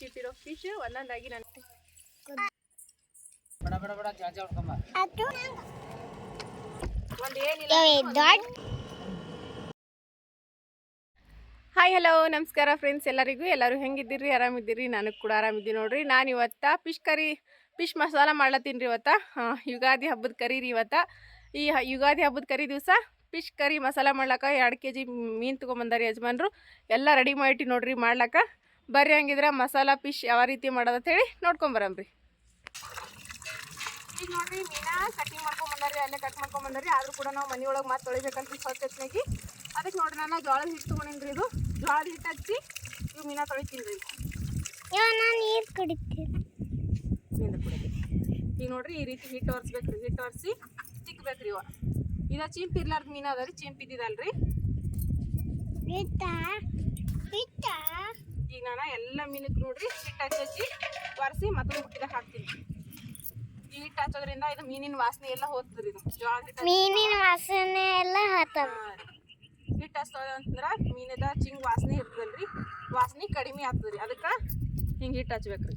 ಹಚ್ಚಿಟ್ಟಿರೋ fish ಒಂದೊಂದಾಗಿ ನಾನು hi hello ನಮಸ್ಕಾರ ಫ್ರೆಂಡ್ಸ್, ಎಲ್ಲರೂ ಹೆಂಗಿದ್ದೀರಿ? ಆರಾಮಿದ್ದೀರಿ? ನನಗೆ ಕೂಡ ಆರಾಮಿದ್ದೀನಿ ನೋಡ್ರಿ. ನಾನು ಇವತ್ತು ಫಿಶ್ ಮಸಾಲ ಮಾಡ್ಲತ್ತೀನಿ ರೀ. ಇವತ್ತು ಯುಗಾದಿ ಹಬ್ಬದ ಕರಿ ರೀ. ಇವತ್ತು ಈ ಯುಗಾದಿ ಹಬ್ಬದ ಕರಿ ದಿವಸ ಫಿಶ್ ಕರಿ ಮಸಾಲ ಮಾಡ್ಲಕ್ಕ 2 kg ಮೀನು ತೊಗೊಂಬಂದಾರಿ ಯಜಮಾನ್ರು. ಎಲ್ಲ ರೆಡಿ ಮಾಡಿಟ್ಟು ನೋಡ್ರಿ ಮಾಡ್ಲಕ್ಕ. ಬರ್ರಿ ಹಂಗಿದ್ರೆ ಮಸಾಲ ಫಿಶ್ ಯಾವ ರೀತಿ ಮಾಡೋದಂತ ಹೇಳಿ ನೋಡ್ಕೊಂಬರಂಬ್ರಿ. ಈಗ ನೋಡ್ರಿ ಮೀನ ಕಟ್ಟಿಂಗ್ ಮಾಡ್ಕೊಂಬಂದಾರಿ, ಅಲ್ಲೇ ಕಟ್ ಮಾಡ್ಕೊಂಬಂದಾರಿ. ಆದರೂ ಕೂಡ ನಾವು ಮನೆಯೊಳಗೆ ಮತ್ತೆ ತೊಳಿಬೇಕಂತ ಸ್ವಚ್ಛತೆನಾಗಿ ಅದಕ್ಕೆ ನೋಡ್ರಿ ನಾನು ಜೋಳದ ಹಿಟ್ಟು ತೊಗೊಂಡಿನ್ರಿ. ಇದು ಜೋಳದ ಹಿಟ್ಟು ಹಚ್ಚಿ ಇವು ಮೀನ ತೊಳಿತೀನಿ ರೀ. ನೀರು ಕುಡಿತೀನಿ ನೀರು ಕುಡಿತೀವಿ. ಈಗ ನೋಡ್ರಿ ಈ ರೀತಿ ಹಿಟ್ಟು ಒರೆಸ್ಬೇಕ್ರಿ. ಹಿಟ್ಟು ಒರೆಸಿ ತಿಕ್ಬೇಕ್ರಿ. ಇದು ಚಿಂಪ್ ಇರ್ಲಾರ್ದ ಮೀನು ಅದ ರೀ, ಚಿಂಪ್ ಇದ್ದಿದ್ದಲ್ರಿ. ಈಗ ನಾನು ಎಲ್ಲ ಮೀನಕ್ಕೆ ನೋಡ್ರಿ ಹಿಟ್ಟು ಹಚ್ಚಿ ಒರೆಸಿ ಮತ್ತೊಂದು ಬುಟ್ಟಿದಾಗ ಹಾಕ್ತೀನಿ. ಈ ಹಿಟ್ಟು ಹಚ್ಚೋದ್ರಿಂದ ಇದು ಮೀನಿನ ವಾಸನೆ ಎಲ್ಲ ಹೋಗ್ತದ್ರಿ. ಇದು ಜೋಳದ ಹಿಟ್ಟು ಮೀನಿನ ವಾಸನೆ ಎಲ್ಲ ಹೋಗ್ತದ. ಹಿಟ್ಟು ಹಚ್ಚೋದಂದ್ರೆ ಮೀನದ ಚಿಂಗ್ ವಾಸನೆ ಇರ್ತದಲ್ರಿ, ವಾಸನೆ ಕಡಿಮೆ ಆಗ್ತದ್ರಿ. ಅದಕ್ಕೆ ಹಿಂಗೆ ಹಿಟ್ಟು ಹಚ್ಬೇಕ್ರಿ.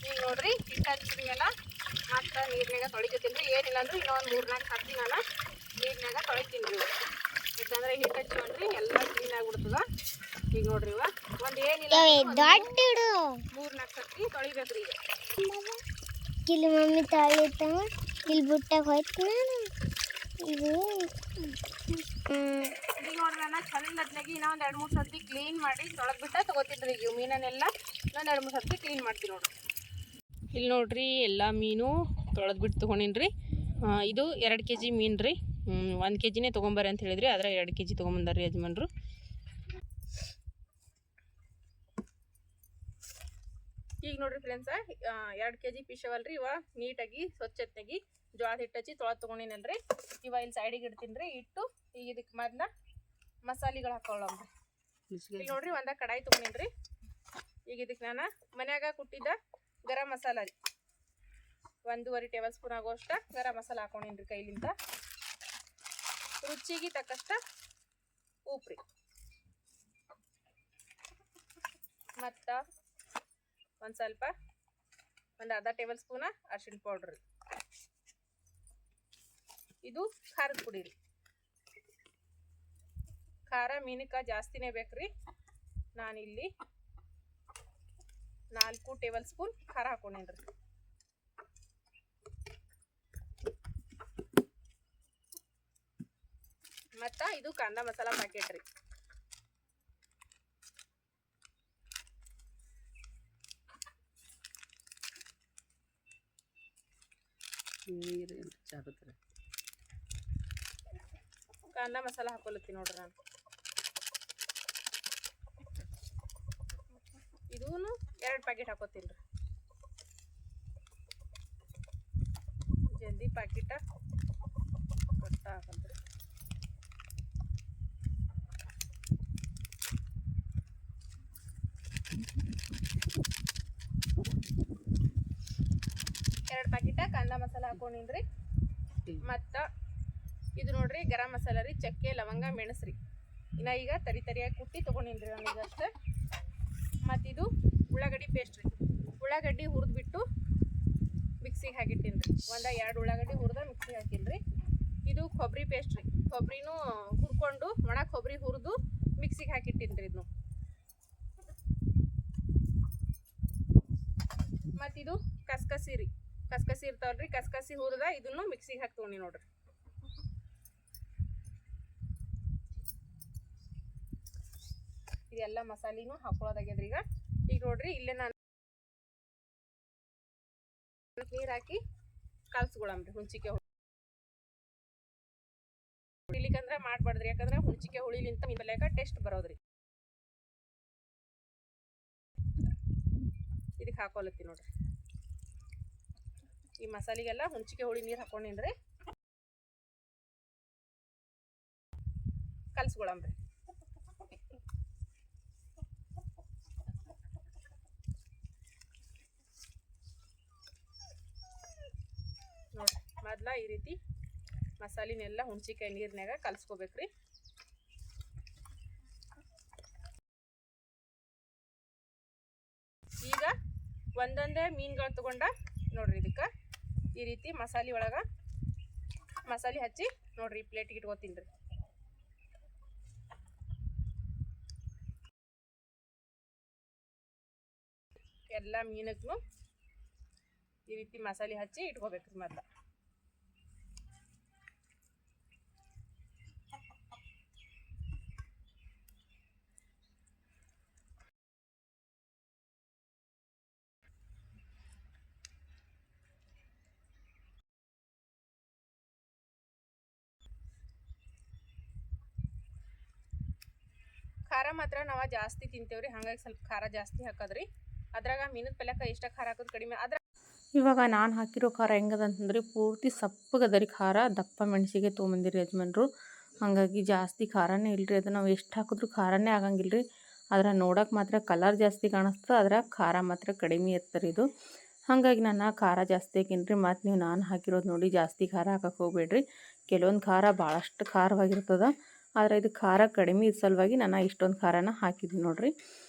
ಈಗ ನೋಡ್ರಿ ಹಿಟ್ಟು ಹಚ್ಚಿದ್ಮೇಲೆ ಮತ್ತೆ ನೀರಿನಾಗ ತೊಳಿಕತ್ತೀನಿ ರೀ. ಏನಿಲ್ಲ ಅಂದ್ರೆ ಇನ್ನೊಂದು 3-4 ಸರ್ತಿ ನಾನು ನೀರಿನಾಗ ತೊಳಿತೀನಿ ರೀ. ಯಾಕಂದ್ರೆ ಹಿಟ್ಟು ಹಚ್ಚಿಕೊಂಡ್ರಿ ಎಲ್ಲ ಕ್ಲೀನ್ ಆಗಿಬಿಡ್ತದ. ಈಗ ನೋಡ್ರಿ ಇವ ಒಂದು ಏನಿಲ್ಲ 3-4 ಸರ್ತಿ ತೊಳಿಬೇಕ್ರಿ. ಇಲ್ಲಿ ಮಮ್ಮಿ ತೊಳಿತ ಇಲ್ಲಿ ಬುಟ್ಟಾಗ ಹೋಯ್ತು ಇದು. ಈಗ ನೋಡ್ರಿ ನಾನು ಚಂದ ಅದ್ನಾಗಿ ಇನ್ನೊಂದು 2-3 ಸರ್ತಿ ಕ್ಲೀನ್ ಮಾಡಿ ತೊಳೆದ್ಬಿಟ್ಟ ತೊಗೋತಿದ್ರಿ. ಈಗ ಮೀನನ್ನೆಲ್ಲ ಇನ್ನೊಂದು 2-3 ಸರ್ತಿ ಕ್ಲೀನ್ ಮಾಡ್ತೀನಿ ನೋಡ್ರಿ. ಇಲ್ಲಿ ನೋಡ್ರಿ ಎಲ್ಲ ಮೀನು ತೊಳೆದ್ಬಿಟ್ಟು ತೊಗೊಂಡಿನ್ರಿ. ಇದು 2 kg ಮೀನು ರೀ. 1 kgನೇ ತೊಗೊಂಬರ್ರಿ ಅಂತ ಹೇಳಿದ್ರಿ, ಆದರೆ 2 kg ತೊಗೊಂಬಂದಾರ್ರಿ ಯಜಮಾನ್ರು. ಈಗ ನೋಡ್ರಿ ಫ್ರೆಂಡ್ಸ 2 kg ಫಿಶ್ ಅವಲ್ರಿ. ಇವ ನೀಟಾಗಿ ಸ್ವಚ್ಛತೆಯಾಗಿ ಜೋಳದ ಹಿಟ್ಟು ಹಚ್ಚಿ ತೊಗೊಂಡಿನಲ್ರಿ. ಇವ ಇಲ್ಲಿ ಸೈಡಿಗೆ ಇಡ್ತೀನಿ ರೀ. ಇಟ್ಟು ಈಗ ಇದಕ್ಕೆ ಮೊದಲ ಮಸಾಲೆಗಳು ಹಾಕೊಳ್ಳೋಮ್ರಿ. ಇಲ್ಲಿ ನೋಡ್ರಿ ಒಂದು ಕಡಾಯಿ ತೊಗೊಂಡಿನ್ರಿ. ಈಗ ಇದಕ್ಕೆ ನಾನು ಮನ್ಯಾಗ ಕುಟ್ಟಿದ್ದ ಗರಂ ಮಸಾಲ ರೀ 1.5 ಟೇಬಲ್ ಸ್ಪೂನ್ ಆಗೋಷ್ಟ ಗರಂ ಮಸಾಲ ಹಾಕೊಂಡಿನ್ರಿ ಕೈಲಿಂದ. ರುಚಿಗೆ ತಕ್ಕಷ್ಟ ಉಪ್ಪು ರೀ, ಮತ್ತು ಒಂದು ಸ್ವಲ್ಪ ಒಂದು ಅರ್ಧ ಟೇಬಲ್ ಸ್ಪೂನ ಅರಿಶಿಣ ಪೌಡ್ರ್. ಇದು ಖಾರದ ಪುಡಿ ರೀ. ಖಾರ ಮೀನಕ್ಕೆ ಜಾಸ್ತಿನೇ ಬೇಕ್ರಿ. ನಾನಿಲ್ಲಿ 4 ಟೇಬಲ್ ಸ್ಪೂನ್ ಖಾರ ಹಾಕೊಂಡೇನ್ರಿ. ಮತ್ತು ಇದು ಕಾಂದ ಮಸಾಲ ಪ್ಯಾಕೆಟ್ ರೀ. ಕಾಂದ ಮಸಾಲ ಹಾಕೊಲತ್ತೀನಿ ನೋಡ್ರಿ ನಾನು. ಇದೂ 2 ಪ್ಯಾಕೆಟ್ ಹಾಕೋತೀನಿ ರೀ. ಜಲ್ದಿ ಪ್ಯಾಕೆಟ ಕೊಟ್ಟ ಹಾಕಂತ್ರಿ. ಪ್ಯಾಕೆಟ ಕಾಂದ ಮಸಾಲ ಹಾಕೊಂಡಿನ್ರಿ. ಮತ್ತು ಇದು ನೋಡ್ರಿ ಗರಂ ಮಸಾಲ ರೀ. ಚಕ್ಕೆ ಲವಂಗ ಮೆಣಸ್ರಿ ಇನ್ನು ಈಗ ತರಿಯಾಗಿ ಕುಟ್ಟಿ ತೊಗೊಂಡಿನ್ರಿ ನಾನು ಇದಷ್ಟೇ. ಮತ್ತು ಇದು ಉಳ್ಳಾಗಡ್ಡಿ ಪೇಸ್ಟ್ ರೀ. ಉಳ್ಳಾಗಡ್ಡಿ ಹುರಿದ್ಬಿಟ್ಟು ಮಿಕ್ಸಿಗೆ ಹಾಕಿಟ್ಟಿನಿ ರೀ. 1-2 ಉಳ್ಳಾಗಡ್ಡಿ ಹುರಿದ ಮಿಕ್ಸಿಗೆ ಹಾಕಿನ್ರಿ. ಇದು ಕೊಬ್ಬರಿ ಪೇಸ್ಟ್ ರೀ. ಕೊಬ್ಬರಿನೂ ಹುರ್ಕೊಂಡು ಒಣ ಕೊಬ್ಬರಿ ಹುರಿದು ಮಿಕ್ಸಿಗೆ ಹಾಕಿಟ್ಟಿನಿ ರೀ. ಇದನ್ನು ಮತ್ತು ಇದು ಕಸ್ಕಸಿ ರೀ. ಕಸ್ಕಸಿ ಇರ್ತಾವಲ್ರಿ, ಕಸ್ಕಸಿ ಹುರಿದ ಇದನ್ನು ಮಿಕ್ಸಿಗೆ ಹಾಕಿ ತೊಗೊಂಡಿ ನೋಡ್ರಿ. ಇದೆಲ್ಲ ಮಸಾಲಿನೂ ಹಾಕೊಳ್ಳೋದಾಗ್ಯದ್ರಿ. ಈಗ ನೋಡ್ರಿ ಇಲ್ಲೇ ನಾನು ನೀರು ಹಾಕಿ ಕಲ್ಸ್ಕೊಳಮ್ರಿ. ಹುಂಚಿಕೆ ಹುಳಿಲಿಕ್ಕಂದ್ರೆ ಮಾಡ್ಬಾರ್ದ್ರಿ, ಯಾಕಂದ್ರೆ ಹುಂಚಿಕೆ ಹುಳಿಲಿಂತ ಮೀನ್ ಪಲ್ಯಕ್ಕೆ ಟೇಸ್ಟ್ ಬರೋದ್ರಿ. ಇದಕ್ಕೆ ಹಾಕೊಲತ್ತಿ ನೋಡ್ರಿ. ಈ ಮಸಾಲೆಗೆಲ್ಲ ಹುಂಚಿಕೆ ಹುಳಿ ನೀರು ಹಾಕೊಂಡಿನ್ರಿ. ಕಲ್ಸ್ಕೊಳಮ್ರಿ. ಮೊದಲ ಈ ರೀತಿ ಮಸಾಲಿನೆಲ್ಲ ಹುಣ್ಚಿಕಾಯಿ ನೀರಿನಾಗ ಕಲಸ್ಕೋಬೇಕ್ರಿ. ಈಗ ಒಂದೊಂದೇ ಮೀನುಗಳು ತಗೊಂಡ ನೋಡ್ರಿ ಇದಕ್ಕೆ ಈ ರೀತಿ ಮಸಾಲೆ ಒಳಗೆ ಮಸಾಲೆ ಹಚ್ಚಿ ನೋಡ್ರಿ ಈ ಪ್ಲೇಟಿಗೆ ಇಟ್ಕೋತೀನಿ ರೀ. ಎಲ್ಲ ಮೀನಕ್ಕೂ ಈ ರೀತಿ ಮಸಾಲೆ ಹಚ್ಚಿ ಇಟ್ಕೋಬೇಕ್ರಿ. ಮತ್ತು ಖಾರ ಮಾತ್ರ ನಾವು ಜಾಸ್ತಿ ತಿಂತೇವ್ರಿ, ಹಾಗಾಗಿ ಸ್ವಲ್ಪ ಖಾರ ಜಾಸ್ತಿ ಹಾಕೋದ್ರಿ. ಅದ್ರಾಗ ಮೀನದ ಪಲ್ಯಕ್ಕೆ ಎಷ್ಟು ಖಾರ ಹಾಕೋದು ಕಡಿಮೆ. ಇವಾಗ ನಾನು ಹಾಕಿರೋ ಖಾರ ಹೆಂಗದ ಅಂತಂದರೆ ಪೂರ್ತಿ ಸಪ್ಪಗದರಿ ಖಾರ. ದಪ್ಪ ಮೆಣಸಿಗೆ ತೊಗೊಂಬಂದಿರಿ ಯಜಮಾನ್ರು, ಹಾಗಾಗಿ ಜಾಸ್ತಿ ಖಾರನೇ ಇಲ್ಲರಿ. ಅದು ನಾವು ಎಷ್ಟು ಹಾಕಿದ್ರೂ ಖಾರನೇ ಆಗಂಗಿಲ್ಲ ರೀ. ಆದರೆ ನೋಡೋಕೆ ಮಾತ್ರ ಕಲರ್ ಜಾಸ್ತಿ ಕಾಣಿಸ್ತದೆ, ಆದರೆ ಖಾರ ಮಾತ್ರ ಕಡಿಮೆ ಇರ್ತದೆ ಇದು. ಹಾಗಾಗಿ ನಾನು ಖಾರ ಜಾಸ್ತಿ ಹಾಕಿನ್ರಿ. ಮತ್ತು ನೀವು ನಾನು ಹಾಕಿರೋದು ನೋಡಿ ಜಾಸ್ತಿ ಖಾರ ಹಾಕಕ್ಕೆ ಹೋಗ್ಬೇಡ್ರಿ. ಕೆಲವೊಂದು ಖಾರ ಭಾಳಷ್ಟು ಖಾರವಾಗಿರ್ತದೆ, ಆದರೆ ಇದು ಖಾರ ಕಡಿಮೆ ಇದ್ದ ಸಲುವಾಗಿ ನಾನು ಇಷ್ಟೊಂದು ಖಾರನ ಹಾಕಿದ್ದೀನಿ ನೋಡಿರಿ.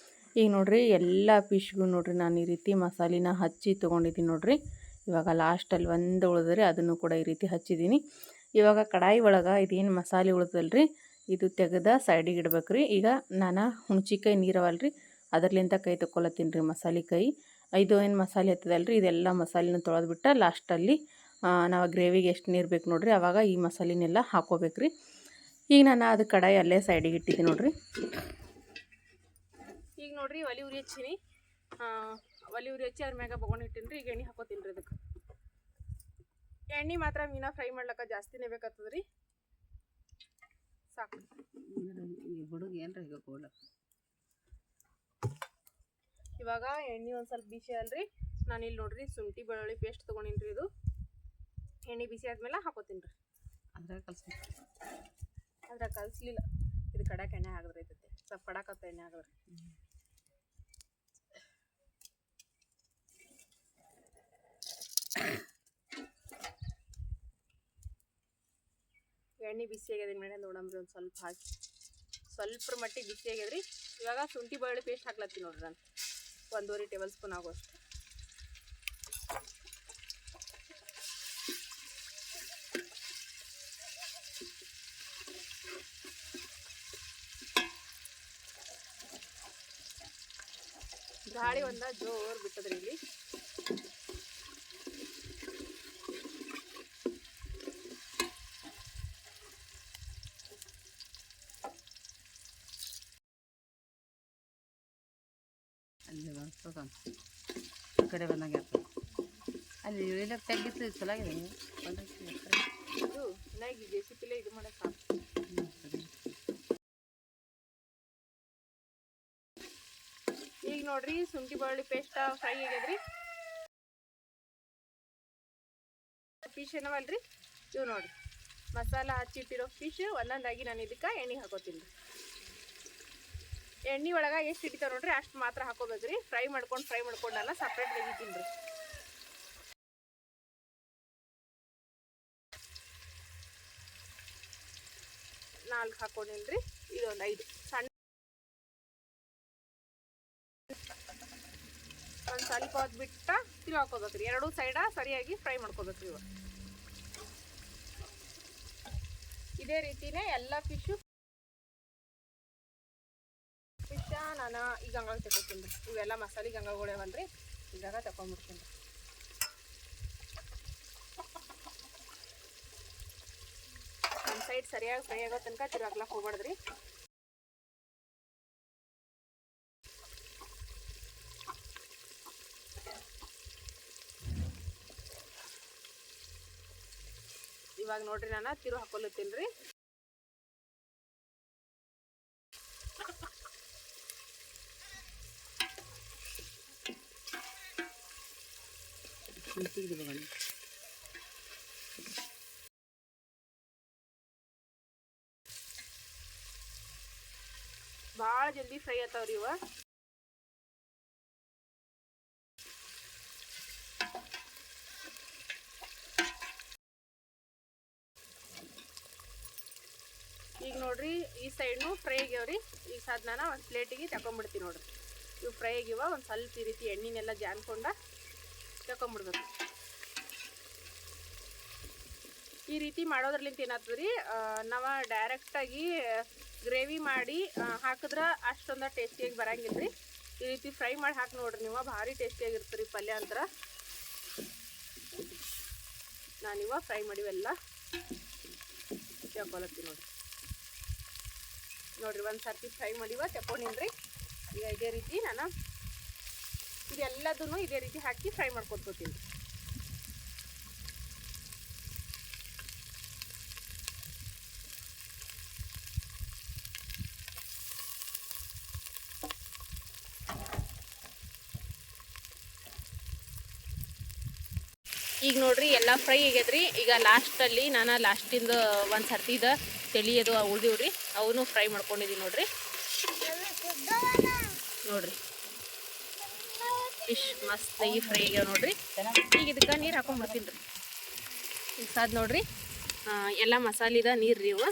ಈಗ ನೋಡಿರಿ ಎಲ್ಲ ಫಿಶ್ಗೂ ನೋಡಿರಿ ನಾನು ಈ ರೀತಿ ಮಸಾಲಿನ ಹಚ್ಚಿ ತೊಗೊಂಡಿದ್ದೀನಿ ನೋಡಿರಿ. ಇವಾಗ ಲಾಸ್ಟಲ್ಲಿ ಒಂದು ಉಳಿದ್ರೆ ಅದನ್ನು ಕೂಡ ಈ ರೀತಿ ಹಚ್ಚಿದ್ದೀನಿ. ಇವಾಗ ಕಡಾಯಿ ಒಳಗೆ ಇದೇನು ಮಸಾಲೆ ಉಳಿದಲ್ರಿ ಇದು ತೆಗೆದ ಸೈಡಿಗೆ ಇಡ್ಬೇಕ್ರಿ. ಈಗ ನಾನು ಹುಣ್ಚಿಕಾಯಿ ನೀರವಲ್ರಿ ಅದರ್ಲಿಂದ ಕೈ ತೊಗೊಳತ್ತೀನಿ ರೀ. ಮಸಾಲೆ ಕೈ ಇದು ಏನು ಮಸಾಲೆ ಹತ್ತದಲ್ರಿ ಇದೆಲ್ಲ ಮಸಾಲೆನ ತೊಳೆದ್ಬಿಟ್ಟು ಲಾಸ್ಟಲ್ಲಿ ನಾವು ಗ್ರೇವಿಗೆ ಎಷ್ಟು ನೀರು ಬೇಕು ನೋಡಿರಿ ಆವಾಗ ಈ ಮಸಾಲೆನೆಲ್ಲ ಹಾಕೋಬೇಕ್ರಿ. ಈಗ ನಾನು ಅದು ಕಡಾಯಿ ಅಲ್ಲೇ ಸೈಡಿಗೆ ಇಟ್ಟಿದ್ದೀನಿ ನೋಡಿರಿ. ಈಗ ನೋಡ್ರಿ ಒಲಿ ಉರಿ ಹಚ್ಚೀನಿ. ಒಲಿ ಉರಿ ಹಚ್ಚಿ ಅದ್ರ ಮ್ಯಾಗ ಬಗೊಂಡು ಇಟ್ಟಿನಿ ರೀ. ಈಗ ಎಣ್ಣೆ ಹಾಕೋತೀನಿ ರೀ. ಅದಕ್ಕೆ ಎಣ್ಣೆ ಮಾತ್ರ ಮೀನಾ ಫ್ರೈ ಮಾಡ್ಲಿಕ್ಕೆ ಜಾಸ್ತಿನೇ ಬೇಕಾಗ್ತದೆ ರೀ. ಸಾಕು ಹುಡುಗ ಏನ್ರ ಈಗ ಕೋಲ. ಇವಾಗ ಎಣ್ಣೆ ಒಂದು ಸ್ವಲ್ಪ ಬಿಸಿ ಅಲ್ರಿ. ನಾನು ಇಲ್ಲಿ ನೋಡ್ರಿ ಶುಂಠಿ ಬೆಳ್ಳುಳ್ಳಿ ಪೇಸ್ಟ್ ತೊಗೊಂಡಿನಿ ರೀ. ಇದು ಎಣ್ಣೆ ಬಿಸಿ ಆದ್ಮೇಲೆ ಹಾಕೋತೀನಿ ರೀ. ಅದ್ರಾಗ ಕಲಿಸ್ಲಿಲ್ಲ, ಇದು ಕಡಾಕ್ ಎಣ್ಣೆ ಹಾಕಿದ್ರೆ ಐತೈತೆ. ಸ್ವಲ್ಪ ಕಡಾಕತ್ತ ಎಣ್ಣೆ ಹಾಕಿದ್ರಿ. ಎಣ್ಣೆ ಬಿಸಿ ಆಗ್ಯದ ಮೇಲೆ ನೋಡಂಬ್ರಿ ಒಂದು ಸ್ವಲ್ಪ ಹಾಕಿ ಸ್ವಲ್ಪ ಮಟ್ಟಿಗೆ ಬಿಸಿ ಆಗ್ಯದ್ರಿ. ಇವಾಗ ಶುಂಠಿ ಬೆಳ್ಳುಳ್ಳಿ ಪೇಸ್ಟ್ ಹಾಕ್ಲತ್ತೀನಿ ನೋಡ್ರಿ. ನಾನು 1.5 ಟೇಬಲ್ ಸ್ಪೂನ್ ಆಗೋಷ್ಟು. ಗಾಳಿ ಒಂದ ಜೋರು ಬಿಟ್ಟದ್ರಿ ಇಲ್ಲಿ. ಅಲ್ಲಿ ಬರ್ತದ ಆ ಕಡೆ ಬಂದಂಗೆ ಇರ್ತದೆ. ಅಲ್ಲಿ ಇಳಿಲಕ್ಕೆ ತೆಗಿತ್ತು ಚಲಾಗಿದೆ. ಇದು ಇನ್ನಾಗಿ ಜೆಸಿಪಿಲೆ ಇದು ಮಾಡಕ್ಕೆ ಸಾಕು. ಈಗ ನೋಡ್ರಿ ಶುಂಠಿ ಬೆಳ್ಳುಳ್ಳಿ ಪೇಸ್ಟ್ ಫ್ರೈ ಆಗ್ಯದ್ರಿ. ಫಿಶ್ ಏನವಲ್ರಿ ಇವು ನೋಡ್ರಿ ಮಸಾಲ ಹಚ್ಚಿಟ್ಟಿರೋ ಫಿಶ್ ಒಂದೊಂದಾಗಿ ನಾನು ಇದಕ್ಕೆ ಎಣ್ಣೆ ಹಾಕೋತೀನಿ ರೀ. ಎಣ್ಣೆ ಒಳಗೆ ಎಷ್ಟು ಹಿಡಿತಾವ ನೋಡ್ರಿ ಅಷ್ಟು ಮಾತ್ರ ಹಾಕೋಬೇಕ್ರಿ. ಫ್ರೈ ಮಾಡ್ಕೊಂಡು ನಾನು ಸಪ್ರೇಟ್ ತೆಗಿತೀನಿ ರೀ. ನಾಲ್ಕು ಹಾಕೊಂಡಿನಿ ರೀ. ಇದೊಂದು 5 ಸಣ್ಣ ಒಂದು ಸ್ವಲ್ಪ ಹೊತ್ತು ಬಿಟ್ಟ ತಿರು ಹಾಕೋಬೇಕ್ರಿ. ಎರಡೂ ಸೈಡ ಸರಿಯಾಗಿ ಫ್ರೈ ಮಾಡ್ಕೋಬೇಕ್ರಿ. ಇವಾಗ ಇದೇ ರೀತಿನೇ ಎಲ್ಲ ಫಿಶ್ ನಾನು ಈಗ ಹಂಗಾಗಿ ತಗೋತೀನಿ ರೀ. ಇವೆಲ್ಲ ಮಸಾಲೆ ಗಂಗಾಗಳೇವಲ್ರಿ ಇದಾಗ ತಗೊಂಡ್ಬಿಡ್ತೀನಿ ರೀ. ಒಂದು ಸೈಡ್ ಸರಿಯಾಗಿ ಫ್ರೈ ಆಗೋ ತನಕ ತಿರುಗಾಕ್ಲಕ್ಕೆ ಹೋಗ್ಬಾರ್ದ್ರಿ. ಇವಾಗ ನೋಡ್ರಿ ನಾನು ತಿರು ಹಾಕೊಲತ್ತೀನಿ ರೀ. ಭಾಳ ಜಲ್ದಿ ಫ್ರೈ ಆತಾವ್ರಿ ಇವ. ಈಗ ನೋಡ್ರಿ ಈ ಸೈಡ್ನು ಫ್ರೈ ಆಗ್ಯಾವ್ರಿ. ಈಗ ಸಾದ್ ನಾನು ಒಂದು ಪ್ಲೇಟಿಗೆ ತಗೊಂಡ್ಬಿಡ್ತೀನಿ ನೋಡ್ರಿ. ಇವು ಫ್ರೈ ಆಗಿವ. ಒಂದು ಸ್ವಲ್ಪ ಈ ರೀತಿ ಎಣ್ಣೆನೆಲ್ಲ ಜಾನ್ಕೊಂಡ ತಗೊಂಡ್ಬಿಡ್ಬೇಕು. ಈ ರೀತಿ ಮಾಡೋದ್ರಲ್ಲಿಂತ ಏನಾಗ್ತದೆ ರೀ, ನಾವು ಡೈರೆಕ್ಟಾಗಿ ಗ್ರೇವಿ ಮಾಡಿ ಹಾಕಿದ್ರೆ ಅಷ್ಟೊಂದು ಟೇಸ್ಟಿಯಾಗಿ ಬರಂಗಿಲ್ಲ ರೀ. ಈ ರೀತಿ ಫ್ರೈ ಮಾಡಿ ಹಾಕಿ ನೋಡ್ರಿ ನೀವು, ಭಾರಿ ಟೇಸ್ಟಿಯಾಗಿರ್ತೀರಿ ರೀ ಪಲ್ಯ ಅಂತರ. ನಾನಿವ ಫ್ರೈ ಮಾಡಿವೆಲ್ಲ ತಗೊಳತ್ತೀನಿ ನೋಡ್ರಿ. ಒಂದು ಸರ್ತಿ ಫ್ರೈ ಮಾಡಿವ ತಗೊಂಡಿನ್ರಿ. ಈಗ ಇದೇ ರೀತಿ ನಾನು ಇದೆಲ್ಲದನ್ನು ಇದೇ ರೀತಿ ಹಾಕಿ ಫ್ರೈ ಮಾಡ್ಕೊತೀನಿ. ಈಗ ನೋಡ್ರಿ ಎಲ್ಲ ಫ್ರೈ ಆಗ್ಯದ್ರಿ. ಈಗ ಲಾಸ್ಟಲ್ಲಿ ನಾನು ಲಾಸ್ಟಿಂದ ಒಂದು ಸರ್ತಿದ ತೆಳಿಯೋದು ಉಳಿದಿವ್ರಿ, ಅವನು ಫ್ರೈ ಮಾಡ್ಕೊಂಡಿದ್ದೀನಿ ನೋಡ್ರಿ. ಫಿಶ್ ಮಸ್ತಾಗಿ ಫ್ರೈ ಆಗ್ಯಾವ ನೋಡ್ರಿ. ಈಗ ಇದಕ್ಕೆ ನೀರು ಹಾಕೊಂಡ್ಬಿಡ್ತೀನಿ ರೀ. ಈಗ ಸಾದ್ ನೋಡ್ರಿ ಎಲ್ಲ ಮಸಾಲಿದ ನೀರು ರೀ. ಇವು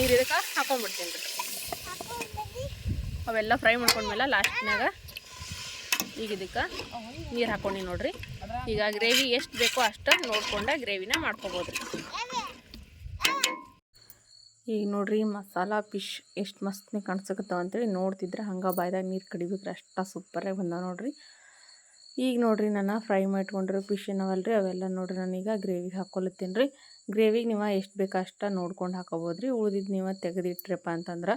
ನೀರು ಇದಕ್ಕೆ ಹಾಕೊಂಡ್ಬಿಡ್ತೀನಿ ರೀ. ಅವೆಲ್ಲ ಫ್ರೈ ಮಾಡ್ಕೊಂಡ್ಮೇಲೆ ಲಾಸ್ಟ್ನಾಗ ಈಗ ಇದಕ್ಕೆ ನೀರು ಹಾಕ್ಕೊಂಡು ನೋಡ್ರಿ. ಈಗ ಗ್ರೇವಿ ಎಷ್ಟು ಬೇಕೋ ಅಷ್ಟು ನೋಡ್ಕೊಂಡು ಗ್ರೇವಿನ ಮಾಡ್ಕೊಬೋದು ರೀ. ಈಗ ನೋಡ್ರಿ ಮಸಾಲ ಫಿಶ್ ಎಷ್ಟು ಮಸ್ತ್ನೇ ಕಾಣಿಸಕತ್ತಾವ ಅಂತೇಳಿ ನೋಡ್ತಿದ್ರೆ ಹಂಗೆ ಬಾಯ್ದಾಗ ನೀರು ಕಡಿಬೇಕ್ರಿ, ಅಷ್ಟು ಸೂಪರಾಗಿ ಬಂದಾವ ನೋಡ್ರಿ. ಈಗ ನೋಡ್ರಿ ನಾನು ಫ್ರೈ ಮಾಡಿಟ್ಕೊಂಡಿರೋ ಫಿಶ್ ಏನವಲ್ರಿ ಅವೆಲ್ಲ ನೋಡ್ರಿ ನಾನೀಗ ಗ್ರೇವಿಗೆ ಹಾಕ್ಕೊಳತ್ತೀನಿ ರೀ. ಗ್ರೇವಿಗೆ ನೀವು ಎಷ್ಟು ಬೇಕೋ ಅಷ್ಟು ನೋಡ್ಕೊಂಡು ಹಾಕೋಬೋದು ರೀ. ಉಳಿದಿದ್ದು ನೀವು ತೆಗೆದಿಟ್ರಪ್ಪ ಅಂತಂದ್ರೆ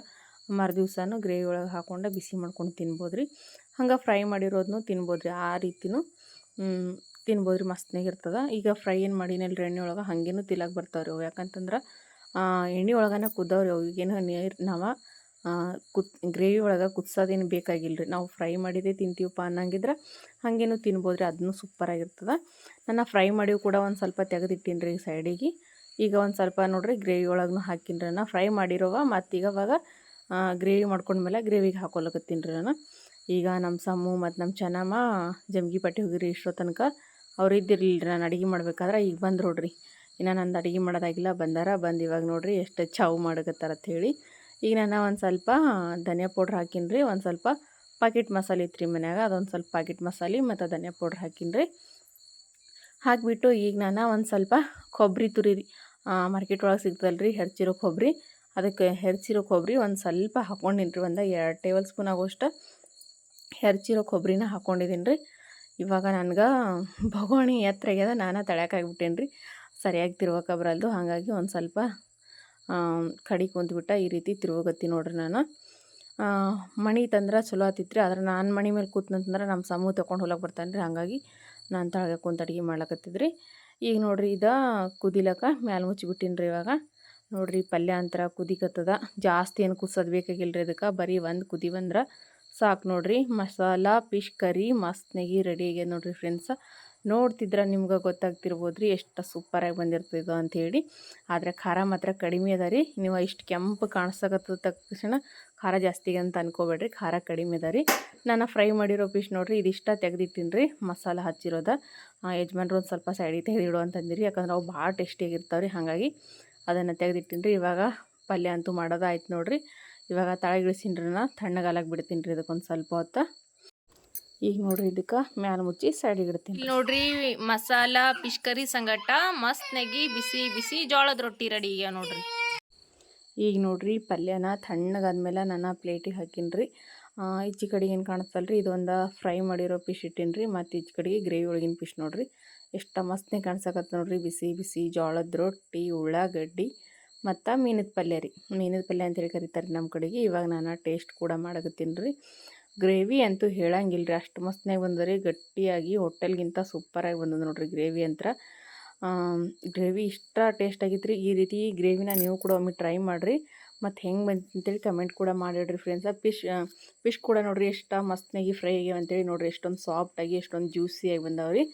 ಮರುದಿವ್ಸನೂ ಗ್ರೇವಿ ಒಳಗೆ ಹಾಕ್ಕೊಂಡು ಬಿಸಿ ಮಾಡ್ಕೊಂಡು ತಿನ್ಬೋದು ರೀ. ಹಂಗೆ ಫ್ರೈ ಮಾಡಿರೋದನ್ನು ತಿನ್ಬೋದು ರೀ. ಆ ರೀತಿನೂ ತಿನ್ಬೋದು ರೀ, ಮಸ್ತ್ನಾಗಿರ್ತದೆ. ಈಗ ಫ್ರೈ ಏನು ಮಾಡಿನಲ್ರಿ ಎಣ್ಣೆ ಒಳಗೆ ಹಾಗೇನೂ ತಿಲ್ಲಕ್ಕೆ ಬರ್ತಾವೆ ರೀ ಅವು. ಯಾಕಂತಂದ್ರೆ ಎಣ್ಣೆ ಒಳಗನೆ ಕುದ್ದಾವ್ರಿ ಅವು. ಈಗೇನು ನೀರು ನಾವು ಗ್ರೇವಿ ಒಳಗೆ ಕುದಿಸೋದೇನು ಬೇಕಾಗಿಲ್ಲ ರೀ. ನಾವು ಫ್ರೈ ಮಾಡಿದೇ ತಿಂತೀವಪ್ಪ ಅನ್ನಂಗಿದ್ರೆ ಹಾಗೇನು ತಿನ್ಬೋದು ರೀ, ಅದನ್ನು ಸೂಪರಾಗಿರ್ತದೆ. ನಾನು ಫ್ರೈ ಮಾಡಿವು ಕೂಡ ಒಂದು ಸ್ವಲ್ಪ ತೆಗೆದಿಟ್ಟೀನಿ ರೀ ಸೈಡಿಗೆ. ಈಗ ಒಂದು ಸ್ವಲ್ಪ ನೋಡ್ರಿ ಗ್ರೇವಿ ಒಳಗೂ ಹಾಕಿನಿ ರೀ. ನಾನು ಫ್ರೈ ಮಾಡಿರೋವ ಮತ್ತೀಗ ಅವಾಗ ಗ್ರೇವಿ ಮಾಡ್ಕೊಂಡ್ಮೇಲೆ ಗ್ರೇವಿಗೆ ಹಾಕೊಳಕತ್ತೀನಿ ರೀ ನಾನು. ಈಗ ನಮ್ಮ ಸಮ್ಮು ಮತ್ತು ನಮ್ಮ ಚೆನ್ನಮ್ಮ ಜಮ್ಗಿ ಪಟ್ಟಿ ಹೋಗಿರಿ ಇಷ್ಟೋ ತನಕ. ಅವ್ರು ಇದ್ದಿರಲಿಲ್ಲ ನಾನು ಅಡುಗೆ ಮಾಡ್ಬೇಕಾದ್ರೆ. ಈಗ ಬಂದು ನೋಡ್ರಿ, ಇನ್ನು ನಂದು ಅಡುಗೆ ಮಾಡೋದಾಗಿಲ್ಲ, ಬಂದು ಇವಾಗ ನೋಡ್ರಿ ಎಷ್ಟು ಚಾವು ಮಾಡಕತ್ತಾರ ಅಂಥೇಳಿ. ಈಗ ನಾನು ಒಂದು ಸ್ವಲ್ಪ ಧನಿಯಾ ಪೌಡ್ರ್ ಹಾಕೀನಿ ರೀ. ಒಂದು ಸ್ವಲ್ಪ ಪಾಕೆಟ್ ಮಸಾಲೆ ಇತ್ತು ರೀ ಮನ್ಯಾಗ, ಅದೊಂದು ಸ್ವಲ್ಪ ಪಾಕೆಟ್ ಮಸಾಲೆ ಮತ್ತು ಧನಿಯಾ ಪೌಡ್ರ್ ಹಾಕೀನಿ ರೀ. ಹಾಕಿಬಿಟ್ಟು ಈಗ ನಾನು ಒಂದು ಸ್ವಲ್ಪ ಕೊಬ್ಬರಿ ತುರಿ ರೀ, ಮಾರ್ಕೆಟ್ ಒಳಗೆ ಸಿಗ್ತದಲ್ರಿ ಹೆರ್ಚಿರೋ ಕೊಬ್ಬರಿ, ಅದಕ್ಕೆ ಹೆರ್ಚಿರೋ ಕೊಬ್ಬರಿ ಒಂದು ಸ್ವಲ್ಪ ಹಾಕ್ಕೊಂಡಿನಿ ರೀ. ಒಂದು 2 ಟೇಬಲ್ ಸ್ಪೂನ್ ಆಗೋಷ್ಟು ಹೆರ್ಚಿರೋ ಕೊಬ್ಬರಿನ ಹಾಕ್ಕೊಂಡಿದ್ದೀನಿ ರೀ. ಇವಾಗ ನನಗೆ ಭಗೋಣಿ ಎತ್ತರ ಆಗ್ಯದ, ನಾನು ತಳ್ಯಾಕಾಗ್ಬಿಟ್ಟೇನಿ ರೀ, ಸರಿಯಾಗಿ ತಿರ್ವಕ್ಕೆ ಬರಲ್ದು. ಹಾಗಾಗಿ ಒಂದು ಸ್ವಲ್ಪ ಕಡಿ ಕುಂತ್ಬಿಟ್ಟು ಈ ರೀತಿ ತಿರ್ವಗತ್ತಿ ನೋಡ್ರಿ. ನಾನು ಮಣಿ ತಂದ್ರೆ ಚಲೋ ಆತಿತ್ತು ರೀ, ಆದ್ರೆ ನಾನು ಮಣಿ ಮೇಲೆ ಕೂತ್ನಂತಂದ್ರೆ ನಮ್ಮ ಸಮ್ಮು ತೊಗೊಂಡು ಹೋಲಕ್ಕೆ ಬರ್ತಾನೆ ರೀ. ಹಾಗಾಗಿ ನಾನು ತಳಗೆ ಕುಂತು ಅಡುಗೆ ಮಾಡ್ಲಕತ್ತಿದ್ರಿ. ಈಗ ನೋಡ್ರಿ ಇದು ಕುದಿಲಕ್ಕ ಮ್ಯಾಲೆ ಮುಚ್ಚಿಬಿಟ್ಟಿನಿ ರೀ. ಇವಾಗ ನೋಡ್ರಿ ಪಲ್ಯ ಅಂತರ ಕುದಿಕತ್ತದ. ಜಾಸ್ತಿ ಏನು ಕುದಿಸೋದು ಬೇಕಾಗಿಲ್ಲ ರೀ ಅದಕ್ಕೆ, ಬರೀ ಒಂದು ಕುದಿ ಬಂದ್ರೆ ಸಾಕು ನೋಡ್ರಿ. ಮಸಾಲ ಫಿಶ್ ಕರಿ ಮಸ್ತ್ನಾಗಿ ರೆಡಿ ಆಗ್ಯದ ನೋಡ್ರಿ ಫ್ರೆಂಡ್ಸ. ನೋಡ್ತಿದ್ರೆ ನಿಮ್ಗೆ ಗೊತ್ತಾಗ್ತಿರ್ಬೋದು ರೀ ಎಷ್ಟು ಸೂಪರಾಗಿ ಬಂದಿರ್ತದೆ ಅಂಥೇಳಿ. ಆದರೆ ಖಾರ ಮಾತ್ರ ಕಡಿಮೆ ಅದ ರೀ. ನೀವು ಇಷ್ಟು ಕೆಂಪು ಕಾಣಿಸಕತ್ತದ ತಕ್ಷಣ ಖಾರ ಜಾಸ್ತಿ ಅಂತ ಅನ್ಕೋಬೇಡ್ರಿ, ಖಾರ ಕಡಿಮೆ ಅದ ರೀ. ನಾನು ಫ್ರೈ ಮಾಡಿರೋ ಫಿಶ್ ನೋಡ್ರಿ ಇದಿಷ್ಟ ತೆಗ್ದಿಟ್ಟಿನಿ ರೀ, ಮಸಾಲ ಹಚ್ಚಿರೋದ. ಯಜಮಾನ್ರು ಒಂದು ಸ್ವಲ್ಪ ಸೈಡಿಗೆ ತೆಗೆದಿಡು ಅಂತಂದಿರಿ, ಯಾಕಂದ್ರೆ ಅವು ಭಾಳ ಟೇಸ್ಟಿಯಾಗಿರ್ತಾವೆ ರೀ. ಹಾಗಾಗಿ ಅದನ್ನು ತೆಗೆದಿಟ್ಟಿನಿ ರೀ. ಇವಾಗ ಪಲ್ಯ ಅಂತೂ ಮಾಡೋದು ಆಯ್ತು ನೋಡ್ರಿ. ಇವಾಗ ತಳಗಿಳಿಸಿನಿ ರೀ, ನಾನು ತಣ್ಣಗಾಲಕ್ಕೆ ಬಿಡ್ತೀನಿ ರೀ ಇದಕ್ಕೊಂದು ಸ್ವಲ್ಪ ಹೊತ್ತು. ಈಗ ನೋಡ್ರಿ ಇದಕ್ಕೆ ಮ್ಯಾಲೆ ಮುಚ್ಚಿ ಸೈಡಿಗೆ ಇಡ್ತೀನಿ. ಇಲ್ಲಿ ನೋಡ್ರಿ ಮಸಾಲ ಫಿಶ್ ಕರಿ ಸಂಗಟ ಮಸ್ತ್ನಾಗಿ ಬಿಸಿ ಬಿಸಿ ಜೋಳದ ರೊಟ್ಟಿ ರೆಡಿ ಈಗ ನೋಡ್ರಿ. ಈಗ ನೋಡ್ರಿ ಪಲ್ಯನ ತಣ್ಣಗಾದ್ಮೇಲೆ ನಾನು ಪ್ಲೇಟಿಗೆ ಹಾಕೀನಿ ರೀ. ಈಚೆ ಕಡೆಗೆ ಏನು ಕಾಣಿಸ್ತಲ್ಲ ರೀ, ಇದೊಂದು ಫ್ರೈ ಮಾಡಿರೋ ಫಿಶ್ ಇಟ್ಟೀನಿ ರೀ. ಮತ್ತು ಈಚೆ ಕಡೆಗೆ ಗ್ರೇವಿ ಒಳಗಿನ ಫಿಶ್ ನೋಡ್ರಿ ಎಷ್ಟು ಮಸ್ತ್ನೇ ಕಾಣಿಸಕತ್ತ ನೋಡ್ರಿ. ಬಿಸಿ ಬಿಸಿ ಜೋಳದ ರೊಟ್ಟಿ, ಉಳ್ಳಾಗಡ್ಡಿ ಮತ್ತು ಮೀನದ ಪಲ್ಯ ರೀ. ಮೀನದ ಪಲ್ಯ ಅಂತೇಳಿ ಕರೀತಾರೆ ನಮ್ಮ ಕಡೆಗೆ. ಇವಾಗ ನಾನು ಟೇಸ್ಟ್ ಕೂಡ ಮಾಡಕತ್ತೀನಿ ರೀ. ಗ್ರೇವಿ ಅಂತೂ ಹೇಳಂಗಿಲ್ಲ ರೀ, ಅಷ್ಟು ಮಸ್ತ್ನಾಗಿ ಬಂದರಿ. ಗಟ್ಟಿಯಾಗಿ ಹೋಟೆಲ್ಗಿಂತ ಸೂಪರಾಗಿ ಬಂದದ ನೋಡ್ರಿ ಗ್ರೇವಿ ಅಂತ. ಗ್ರೇವಿ ಇಷ್ಟ ಟೇಸ್ಟ್ ಆಗಿತ್ತು ರೀ. ಈ ರೀತಿ ಗ್ರೇವಿನ ನೀವು ಕೂಡ ಒಮ್ಮೆ ಟ್ರೈ ಮಾಡಿರಿ, ಮತ್ತು ಹೆಂಗೆ ಬಂತು ಅಂತೇಳಿ ಕಮೆಂಟ್ ಕೂಡ ಮಾಡಿಡ್ರಿ ಫ್ರೆಂಡ್ಸ. ಫಿಶ್ ಕೂಡ ನೋಡಿರಿ ಎಷ್ಟು ಮಸ್ತ್ನಾಗಿ ಫ್ರೈ ಆಗ್ಯಾವ ಅಂತೇಳಿ. ನೋಡಿರಿ ಎಷ್ಟೊಂದು ಸಾಫ್ಟಾಗಿ ಎಷ್ಟೊಂದು ಜ್ಯೂಸಿಯಾಗಿ ಬಂದಾವ್ರಿ.